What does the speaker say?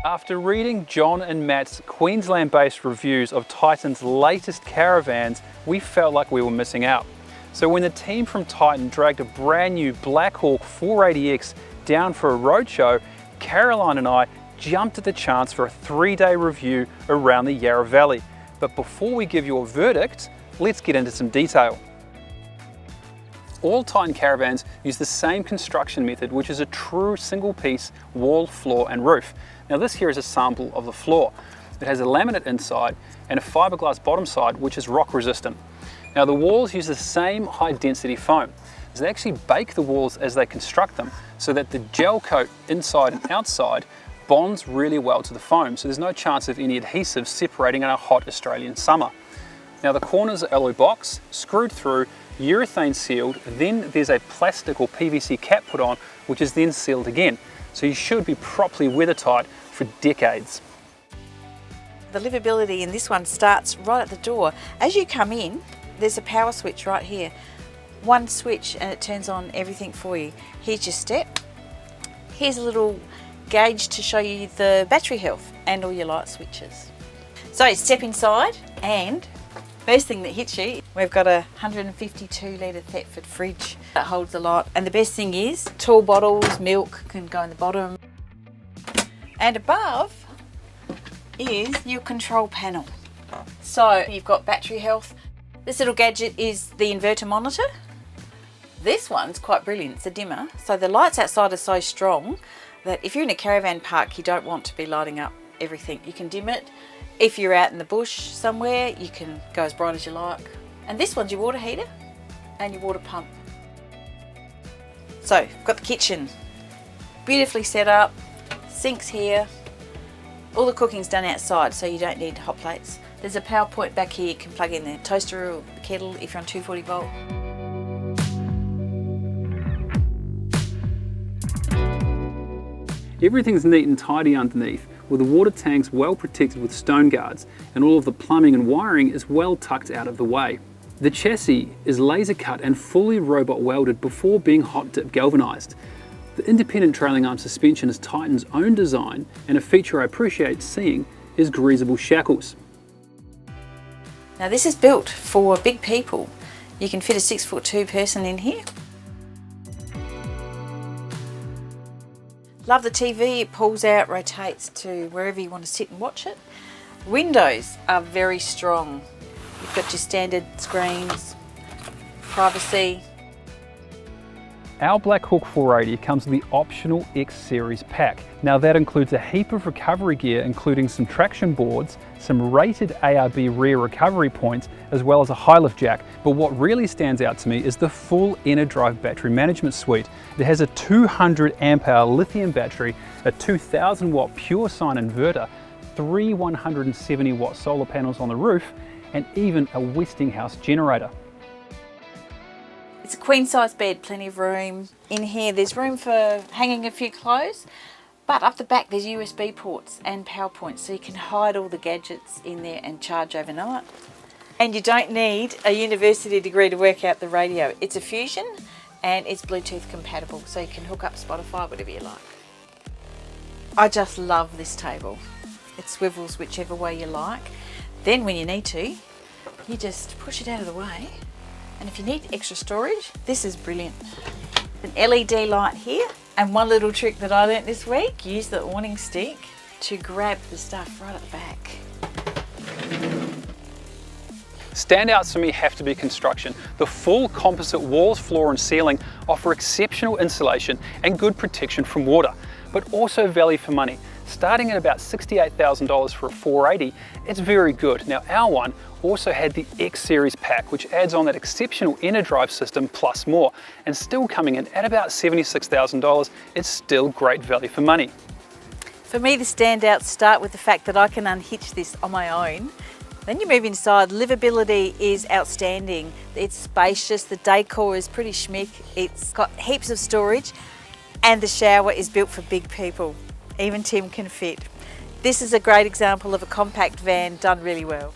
After reading John and Matt's Queensland-based reviews of Titan's latest caravans, we felt like we were missing out. So when the team from Titan dragged a brand new Black Hawk 480X down for a roadshow, Caroline and I jumped at the chance for a 3-day review around the Yarra Valley. But before we give you a verdict, let's get into some detail. All Titan caravans use the same construction method, which is a true single piece wall, floor and roof. Now this here is a sample of the floor. It has a laminate inside and a fiberglass bottom side, which is rock resistant. Now the walls use the same high density foam. So they actually bake the walls as they construct them so that the gel coat inside and outside bonds really well to the foam, so there's no chance of any adhesive separating in a hot Australian summer. Now the corners are alloy box, screwed through, urethane sealed, then there's a plastic or PVC cap put on, which is then sealed again. So you should be properly weather tight for decades. The livability in this one starts right at the door. As you come in, there's a power switch right here. One switch and it turns on everything for you. Here's your step. Here's a little gauge to show you the battery health and all your light switches. So step inside and first thing that hits you, we've got a 152 litre Thetford fridge that holds a lot. And the best thing is, tall bottles, milk can go in the bottom. And above is your control panel. So you've got battery health. This little gadget is the inverter monitor. This one's quite brilliant, it's a dimmer. So the lights outside are so strong that if you're in a caravan park, you don't want to be lighting up everything. You can dim it. If you're out in the bush somewhere, you can go as bright as you like. And this one's your water heater and your water pump. So, got the kitchen. Beautifully set up, sinks here. All the cooking's done outside, so you don't need hot plates. There's a power point back here, you can plug in the toaster or the kettle if you're on 240 volt. Everything's neat and tidy underneath, with the water tanks well protected with stone guards, and all of the plumbing and wiring is well tucked out of the way. The chassis is laser cut and fully robot welded before being hot dip galvanized. The independent trailing arm suspension is Titan's own design, and a feature I appreciate seeing is greasable shackles. Now this is built for big people. You can fit a 6'2" person in here. Love the TV, it pulls out, rotates to wherever you want to sit and watch it. Windows are very strong. You've got your standard screens, privacy. Our Black Hawk 480 comes with the optional X Series pack. Now that includes a heap of recovery gear, including some traction boards, some rated ARB rear recovery points, as well as a high lift jack. But what really stands out to me is the full EnerDrive battery management suite. It has a 200 amp hour lithium battery, a 2000 watt pure sine inverter, 3 170 watt solar panels on the roof, and even a Westinghouse generator. It's a queen size bed, plenty of room. In here there's room for hanging a few clothes, but up the back there's USB ports and power points, so you can hide all the gadgets in there and charge overnight. And you don't need a university degree to work out the radio. It's a Fusion and it's Bluetooth compatible, so you can hook up Spotify, whatever you like. I just love this table. It swivels whichever way you like. Then when you need to, you just push it out of the way. And if you need extra storage, this is brilliant. An LED light here, and one little trick that I learnt this week, use the awning stick to grab the stuff right at the back. Standouts for me have to be construction. The full composite walls, floor and ceiling offer exceptional insulation and good protection from water, but also value for money. Starting at about $68,000 for a 480, it's very good. Now our one also had the X Series pack, which adds on that exceptional EnerDrive system plus more, and still coming in at about $76,000, it's still great value for money. For me, the standouts start with the fact that I can unhitch this on my own. Then you move inside, livability is outstanding. It's spacious, the decor is pretty schmick, it's got heaps of storage, and the shower is built for big people. Even Tim can fit. This is a great example of a compact van done really well.